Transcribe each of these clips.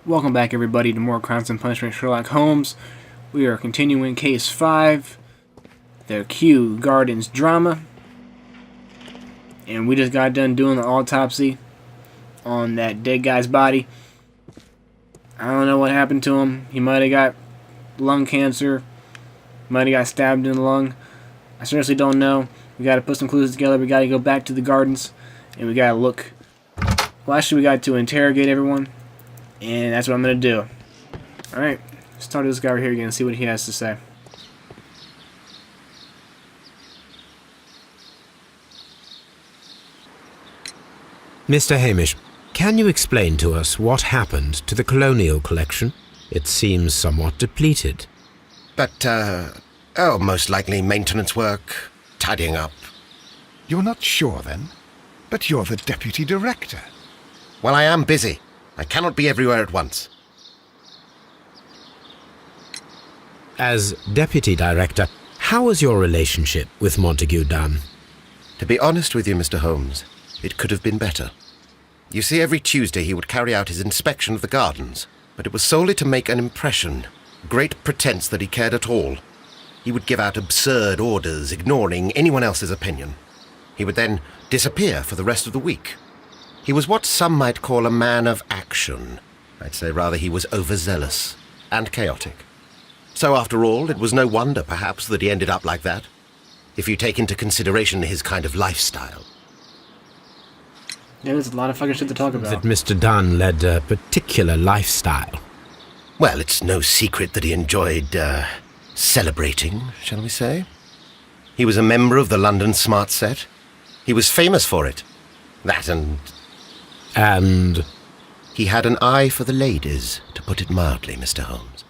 Welcome back, everybody, to more Crimes and Punishment Sherlock Holmes. We are continuing Case 5, the Kew Gardens drama. And we just got done doing the autopsy on that dead guy's body. I don't know what happened to him. He might have got lung cancer. Might have got stabbed in the lung. I seriously don't know. We got to put some clues together. We got to go back to the gardens. And we got to look. Well, actually, we got to interrogate everyone. And that's what I'm going to do. Alright, let's talk to this guy right here again and see what he has to say. Mr. Hamish, can you explain to us what happened to the colonial collection? It seems somewhat depleted. Most likely maintenance work, tidying up. You're not sure, then? But you're the deputy director. Well, I am busy. I cannot be everywhere at once. As deputy director, how was your relationship with Montague Dunn? To be honest with you, Mr. Holmes, it could have been better. You see, every Tuesday he would carry out his inspection of the gardens, but it was solely to make an impression, great pretense that he cared at all. He would give out absurd orders, ignoring anyone else's opinion. He would then disappear for the rest of the week. He was what some might call a man of action. I'd say rather he was overzealous and chaotic. So after all, it was no wonder, perhaps, that he ended up like that, if you take into consideration his kind of lifestyle. Yeah, there's a lot of fucking shit to talk about. That Mr. Dunn led a particular lifestyle. Well, it's no secret that he enjoyed, celebrating, shall we say. He was a member of the London Smart Set. He was famous for it. That and... And? He had an eye for the ladies, to put it mildly, Mr. Holmes.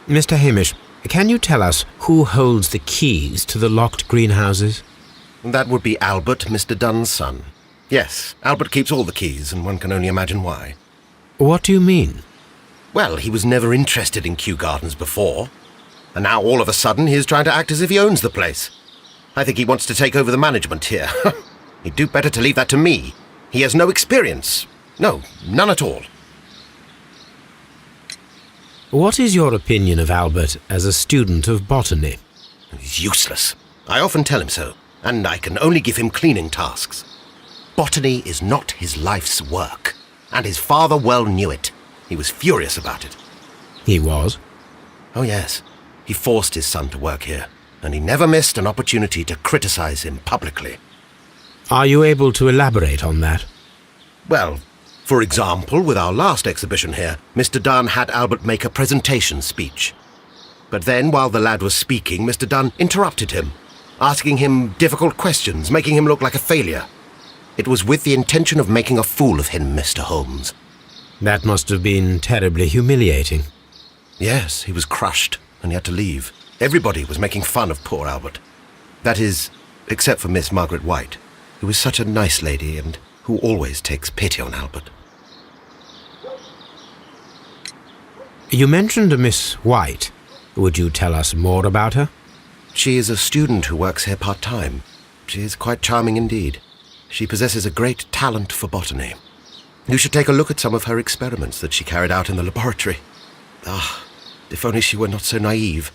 Mr. Hamish, can you tell us who holds the keys to the locked greenhouses? That would be Albert, Mr. Dunn's son. Yes, Albert keeps all the keys, and one can only imagine why. What do you mean? Well, he was never interested in Kew Gardens before, and now all of a sudden he is trying to act as if he owns the place. I think he wants to take over the management here. He'd do better to leave that to me. He has no experience. No, none at all. What is your opinion of Albert as a student of botany? He's useless. I often tell him so, and I can only give him cleaning tasks. Botany is not his life's work, and his father well knew it. He was furious about it. He was? Oh yes, he forced his son to work here, and he never missed an opportunity to criticize him publicly. Are you able to elaborate on that? Well, for example, with our last exhibition here, Mr. Dunn had Albert make a presentation speech. But then, while the lad was speaking, Mr. Dunn interrupted him, asking him difficult questions, making him look like a failure. It was with the intention of making a fool of him, Mr. Holmes. That must have been terribly humiliating. Yes, he was crushed, and he had to leave. Everybody was making fun of poor Albert. That is, except for Miss Margaret White, who is such a nice lady and who always takes pity on Albert. You mentioned a Miss White. Would you tell us more about her? She is a student who works here part-time. She is quite charming indeed. She possesses a great talent for botany. You should take a look at some of her experiments that she carried out in the laboratory. Ah, if only she were not so naive.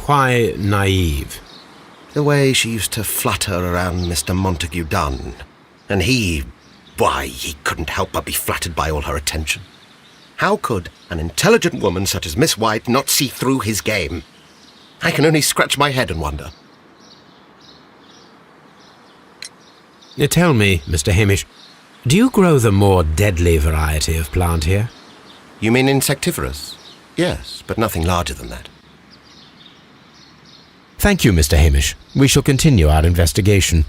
Why naive? The way she used to flutter around Mr. Montague Dunn. And he couldn't help but be flattered by all her attention. How could an intelligent woman such as Miss White not see through his game? I can only scratch my head and wonder. Tell me, Mr. Hamish, do you grow the more deadly variety of plant here? You mean insectivorous? Yes, but nothing larger than that. Thank you, Mr. Hamish. We shall continue our investigation.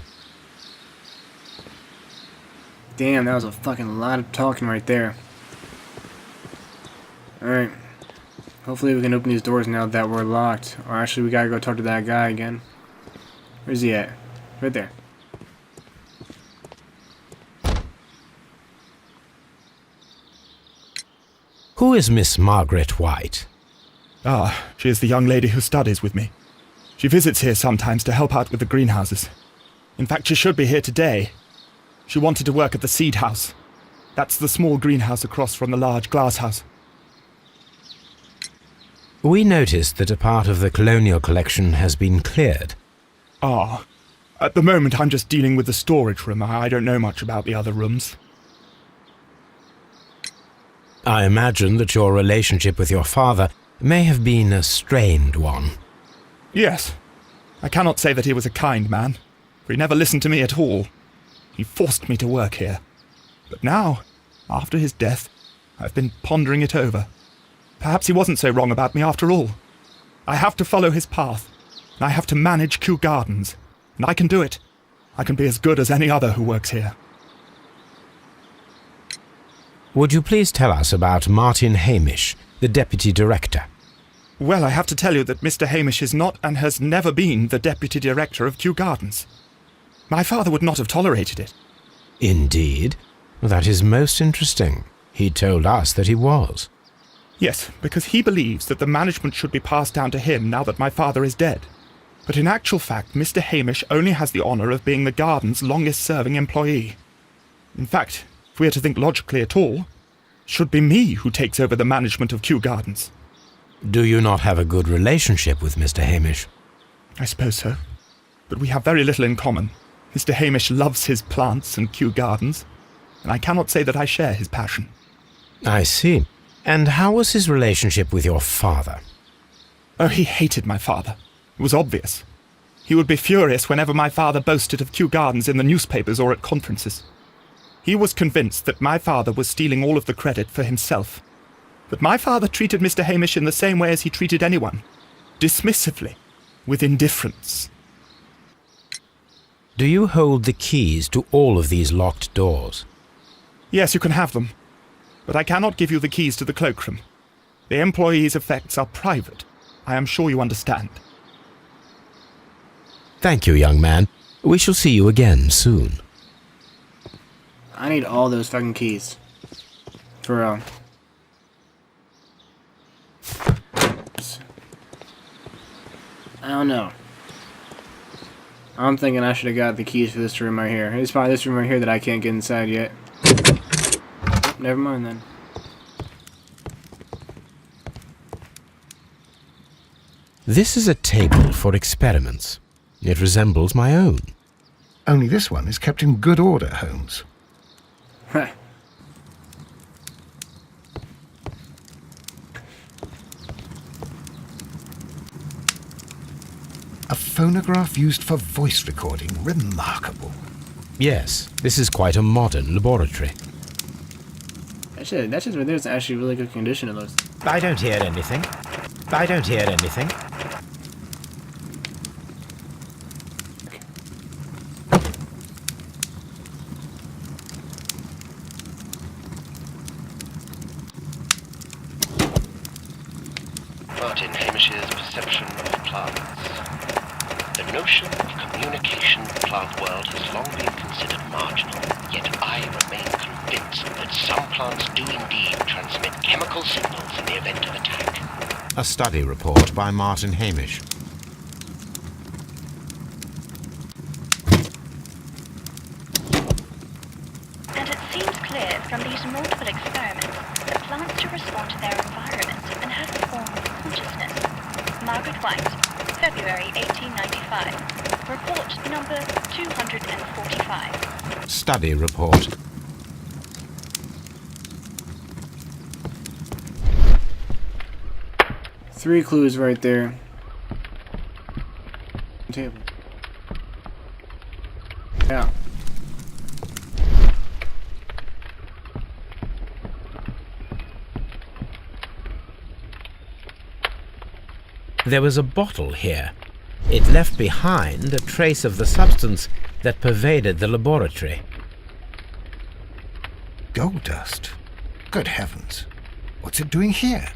Damn, that was a fucking lot of talking right there. Alright. Hopefully we can open these doors now that we're locked. Or actually, we gotta go talk to that guy again. Where's he at? Right there. Who is Miss Margaret White? She is the young lady who studies with me. She visits here sometimes to help out with the greenhouses. In fact, she should be here today. She wanted to work at the seed house. That's the small greenhouse across from the large glass house. We noticed that a part of the colonial collection has been cleared. Ah. At the moment, I'm just dealing with the storage room. I don't know much about the other rooms. I imagine that your relationship with your father may have been a strained one. Yes. I cannot say that he was a kind man, for he never listened to me at all. He forced me to work here. But now, after his death, I've been pondering it over. Perhaps he wasn't so wrong about me after all. I have to follow his path, and I have to manage Kew Gardens, and I can do it. I can be as good as any other who works here. Would you please tell us about Martin Hamish, the deputy director? Well, I have to tell you that Mr. Hamish is not and has never been the deputy director of Kew Gardens. My father would not have tolerated it. Indeed? That is most interesting. He told us that he was. Yes, because he believes that the management should be passed down to him now that my father is dead. But in actual fact, Mr. Hamish only has the honour of being the garden's longest-serving employee. In fact, if we are to think logically at all, it should be me who takes over the management of Kew Gardens. Do you not have a good relationship with Mr. Hamish? I suppose so. But we have very little in common. Mr. Hamish loves his plants and Kew Gardens, and I cannot say that I share his passion. I see. And how was his relationship with your father? Oh, he hated my father. It was obvious. He would be furious whenever my father boasted of Kew Gardens in the newspapers or at conferences. He was convinced that my father was stealing all of the credit for himself. But my father treated Mr. Hamish in the same way as he treated anyone, dismissively, with indifference. Do you hold the keys to all of these locked doors? Yes, you can have them. But I cannot give you the keys to the cloakroom. The employees' effects are private. I am sure you understand. Thank you, young man. We shall see you again soon. I need all those fucking keys. For real. I don't know. I'm thinking I should have got the keys for this room right here. It's probably this room right here that I can't get inside yet. Oh, never mind then. This is a table for experiments. It resembles my own. Only this one is kept in good order, Holmes. Heh. A phonograph used for voice recording. Remarkable. Yes, this is quite a modern laboratory. That shit right there is actually really good condition, it looks. I don't hear anything. I don't hear anything. Martin Hamish's perception of plants. The notion of communication in the plant world has long been considered marginal, yet I remain convinced that some plants do indeed transmit chemical signals in the event of attack. A study report by Martin Hamish. And it seems clear from these multiple experiments that plants do respond to their environment and have a form of consciousness. Margaret White, February 1895. Report number 245. Study report. Three clues right there. Table. Yeah. There was a bottle here. It left behind a trace of the substance that pervaded the laboratory. Gold dust? Good heavens. What's it doing here?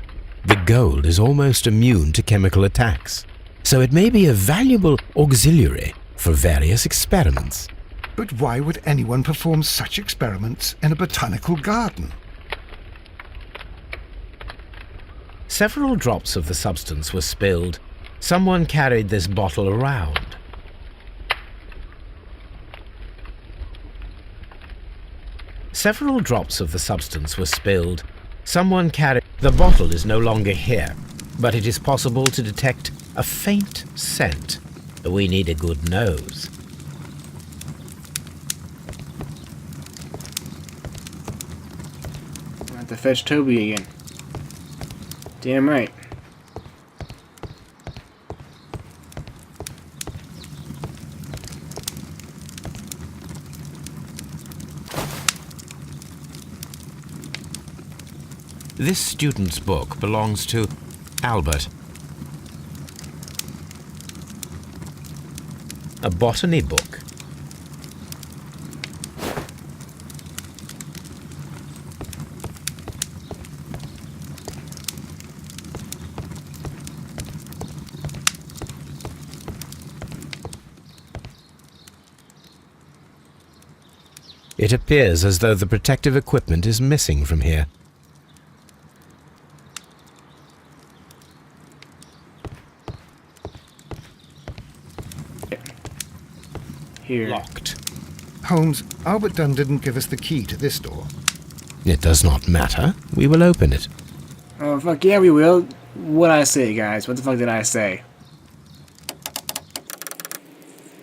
The gold is almost immune to chemical attacks, so it may be a valuable auxiliary for various experiments. But why would anyone perform such experiments in a botanical garden? Several drops of the substance were spilled. Someone carried this bottle around. Several drops of the substance were spilled. Someone carried... The bottle is no longer here, but it is possible to detect a faint scent. We need a good nose. I have to fetch Toby again. Damn right. This student's book belongs to Albert. A botany book. It appears as though the protective equipment is missing from here. Here. Locked. Holmes, Albert Dunn didn't give us the key to this door. It does not matter. We will open it. Oh, fuck yeah, we will. What'd I say, guys? What the fuck did I say?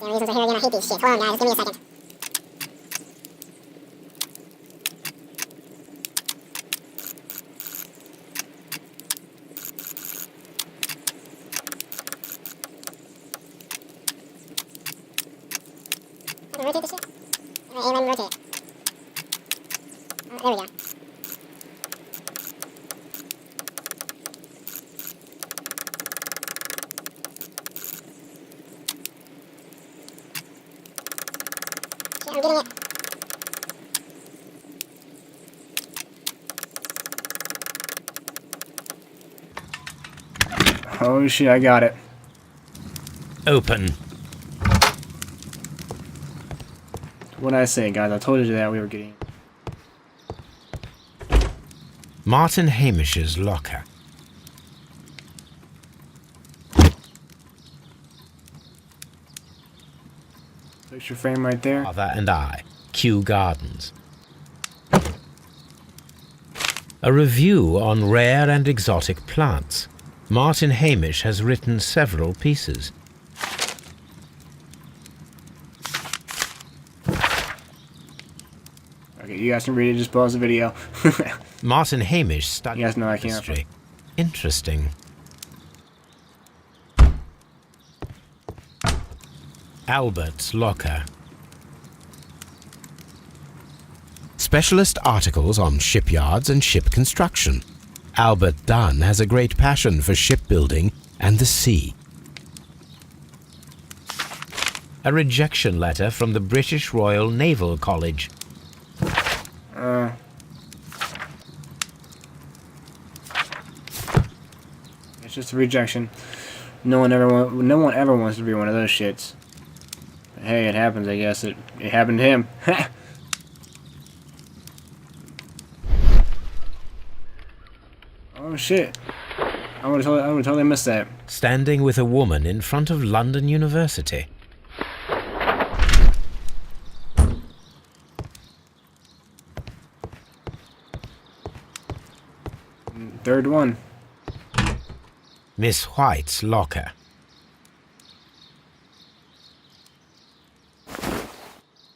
The only reasons I hear again, I hate these shit. Hold on, guys, give me a second. Rotate this shit? Alright, let me rotate it. Oh, there we go. Shit, I'm getting it. Oh shit, I got it. Open. What'd I say, guys? I told you that we were getting... Martin Hamish's locker. Picture frame right there. Father and I. Kew Gardens. A review on rare and exotic plants. Martin Hamish has written several pieces. Okay, you guys can read it. Just pause the video. Martin Hamish studied You guys know I can't. history. Interesting. Albert's locker. Specialist articles on shipyards and ship construction. Albert Dunn has a great passion for shipbuilding and the sea. A rejection letter from the British Royal Naval College. It's just a rejection. No one ever wants to be one of those shits. But hey, it happens. I guess it happened to him. Oh shit! I would totally missed that. Standing with a woman in front of London University. Third one. Miss White's locker.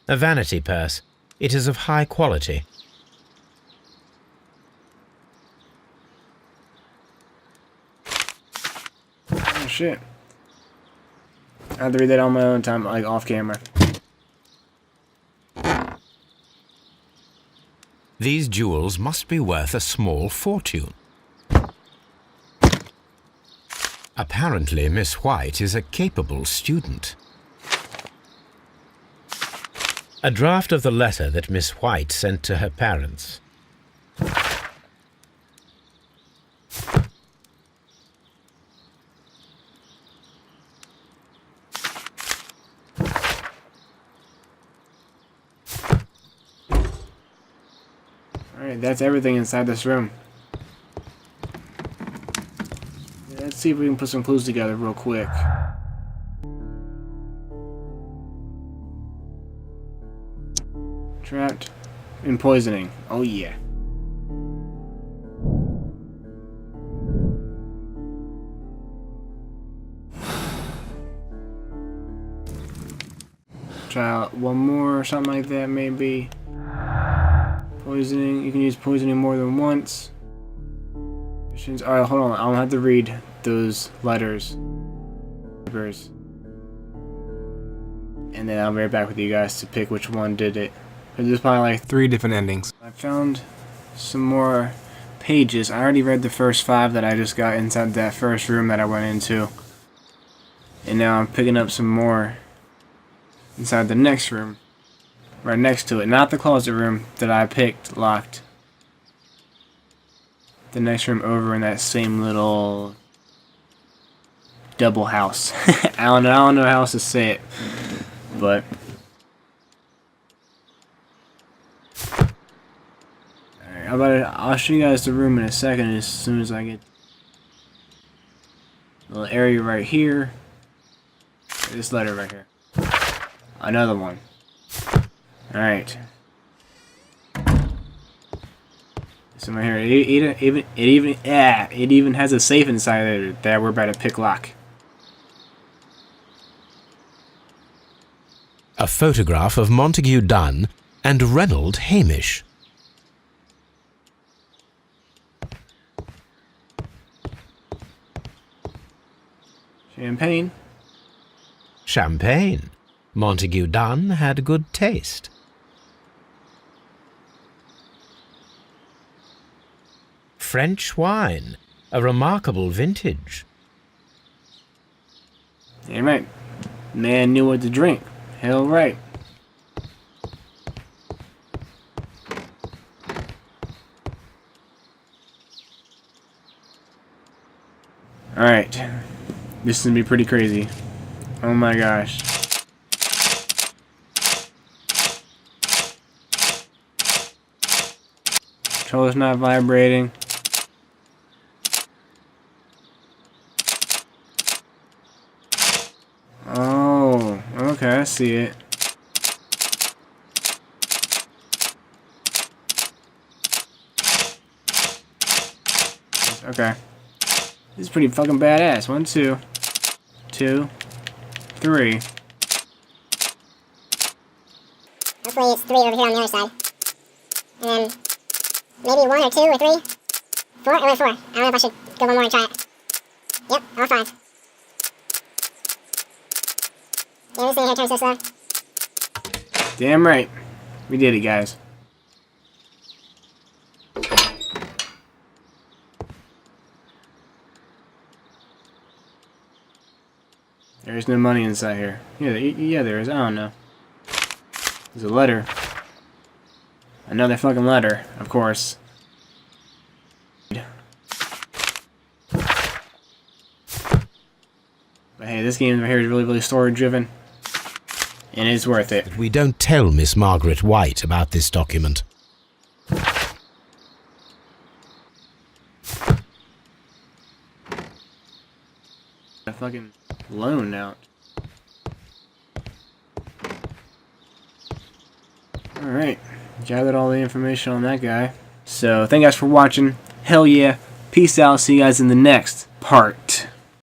A vanity purse. It is of high quality. Oh shit! I have to read that on my own time, like off camera. These jewels must be worth a small fortune. Apparently, Miss White is a capable student. A draft of the letter that Miss White sent to her parents. Alright, that's everything inside this room. Let's see if we can put some clues together real quick. Trapped. and poisoning. Oh yeah. Try out one more or something like that, maybe. Poisoning. You can use poisoning more than once. Alright, hold on. I don't have to read those letters. And then I'll be right back with you guys to pick which one did it. But there's probably like 3 different endings. I found some more pages. I already read the first 5 that I just got inside that first room that I went into. And now I'm picking up some more inside the next room. Right next to it. Not the closet room that I picked locked. The next room over in that same little double house. I don't know how else to say it. But alright, I'll show you guys the room in a second as soon as I get a little area right here. This letter right here. Another one. Alright. So right here, it even has a safe inside it that we're about to pick lock. A photograph of Montague Dunn and Reynold Hamish. Champagne. Champagne. Montague Dunn had good taste. French wine. A remarkable vintage. Damn right. Man knew what to drink. Hell right. Alright. This is gonna be pretty crazy. Oh my gosh. Controller's not vibrating. Oh, okay, I see it. Okay. This is pretty fucking badass. 1, 2, 2, 3. Hopefully it's 3 over here on the other side. And then maybe 1 or 2 or 3. 4? I went 4. I don't know if I should go one more and try it. Yep, all 5. Yeah, this thing here turns so slow. Damn right. We did it, guys. There's no money inside here. Yeah, there is. I don't know. There's a letter. Another fucking letter, of course. But hey, this game right here is really story-driven. And it's worth it. We don't tell Miss Margaret White about this document. A fucking loan out. Alright. Gathered all the information on that guy. So, thank you guys for watching. Hell yeah. Peace out. See you guys in the next part.